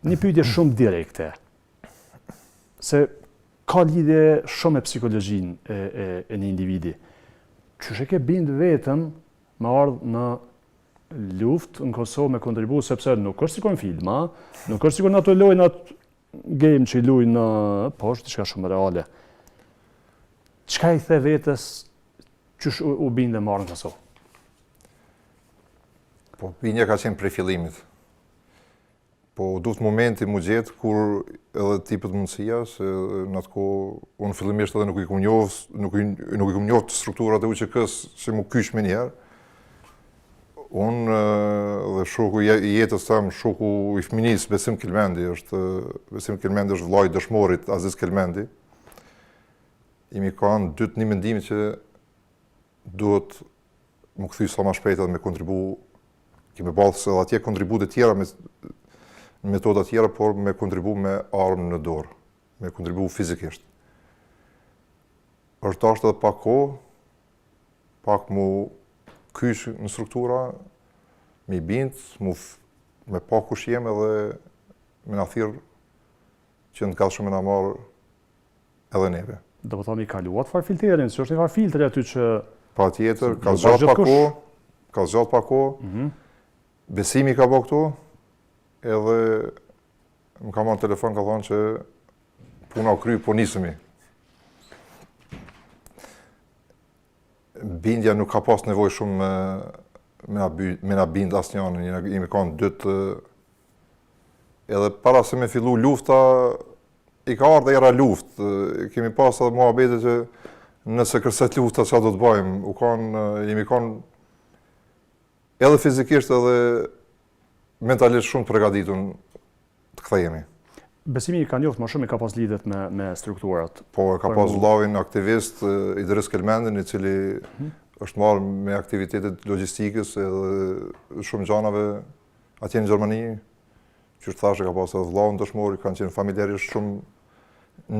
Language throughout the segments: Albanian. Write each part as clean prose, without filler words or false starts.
Një pyetje shumë direkte. Se ka lidhje shumë me psikologjinë e një individi. Qysh e ke bind vetëm me ardhë në luftë në Kosovë me kontribu, sepse nuk është si në film, nuk është si në ato lojnë atë game që i lujnë në poshtë, diçka shumë reale. Çka i the vetës, qysh u bindë marrë në Kosovë? Po, bindja ka qenë prej fillimit. Po, duhet momenti mu gjetë kur edhe tipët mundësia, se në atë kohë, unë fillimisht edhe nuk i kum njoft strukturat e UÇK-s që mu kysh me njerë. Unë dhe shoku i jetës tam, shoku i fëminis, Besim Kelmendi është vllai i dëshmorit Aziz Kelmendi. Imi kanë dytë një mendimi që duhet mu kthy sa më shpejt edhe me kontribu, kemi ballë se atje kontribute tjera me metoda tjera, por me kontribu me armë në dorë, me kontribu fizikisht. Është ashtë edhe pak kohë, pak mu kysh në struktura, mi bindë, me pak kush jem edhe me na thirrë që në kallë shumë me na marë edhe neve. Do po thomi kaluat farfilterin, që është një farfilteri aty që... Pa tjetër, ka zgjatë pak kohë, Besimi ka bë këtu, edhe më ka marrë telefon, ka thonë që puna u kry, po nisemi. Bindja nuk ka pas nevojë shumë me na bind asnjënin, jemi kanë dytë, edhe para se me fillu lufta, i ka ardhur era luftë, kemi pas edhe muhabete që nëse kërset lufta çfarë do të bëjmë, jemi kanë edhe fizikisht edhe mentalisht shumë të përgatitur të kthehemi. Besimi ka njoftë më shumë, i ka pas lidhet me strukturat. Po, ka pas vllajin aktivist Idris Kelmendin, i cili është marrë me aktivitetet logjistikës edhe shumë gjanave atje në Gjermani. Që është thashë, ka pas edhe vllaun dëshmor, kanë qenë familjarisht shumë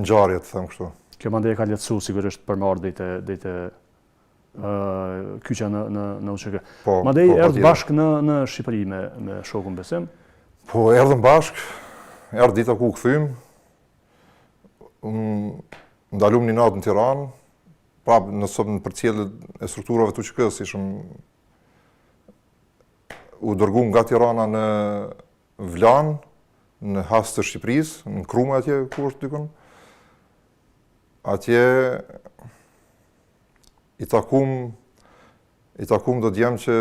ngjarje, të them kështu. Kjo mandej ka lehtësuar sigurisht për marrë drejtë kyçja në UÇK. Madej erdhë bashkë në Shqipëri me shokun Besim? Po, erdhëm bashkë, erdhë dita ku u kthym, ndalum një natë në Tiranë, prapë në përcjellje e strukturave të UÇK-s, ishëm u dërgu nga Tirana në Vlan, në has të Shqipërisë, në Krume atje, ku është dikun. Atje i takum do t'jem që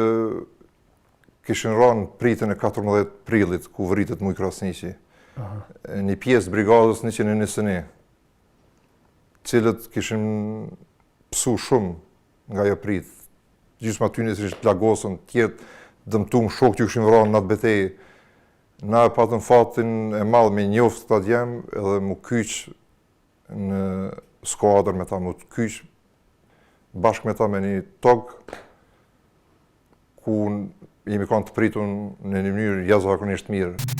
kishin rënë pritën e 14 prillit, ku vëritet Muj Krasniqi. Një pjesë brigadës 121, cilët kishin pësu shumë nga jo pritë. Gjysma tyre ishin plagosën, tjetë dëmtum, shok që kishin rënë në atë betejë. Na e patëm fatin e madh me njoftë ta djem edhe mu kyç në skuadër me ta, mu kyç bashkë me ta me një tokë ku jemi kanë të pritur në një mënyrë jashtëzakonisht mirë.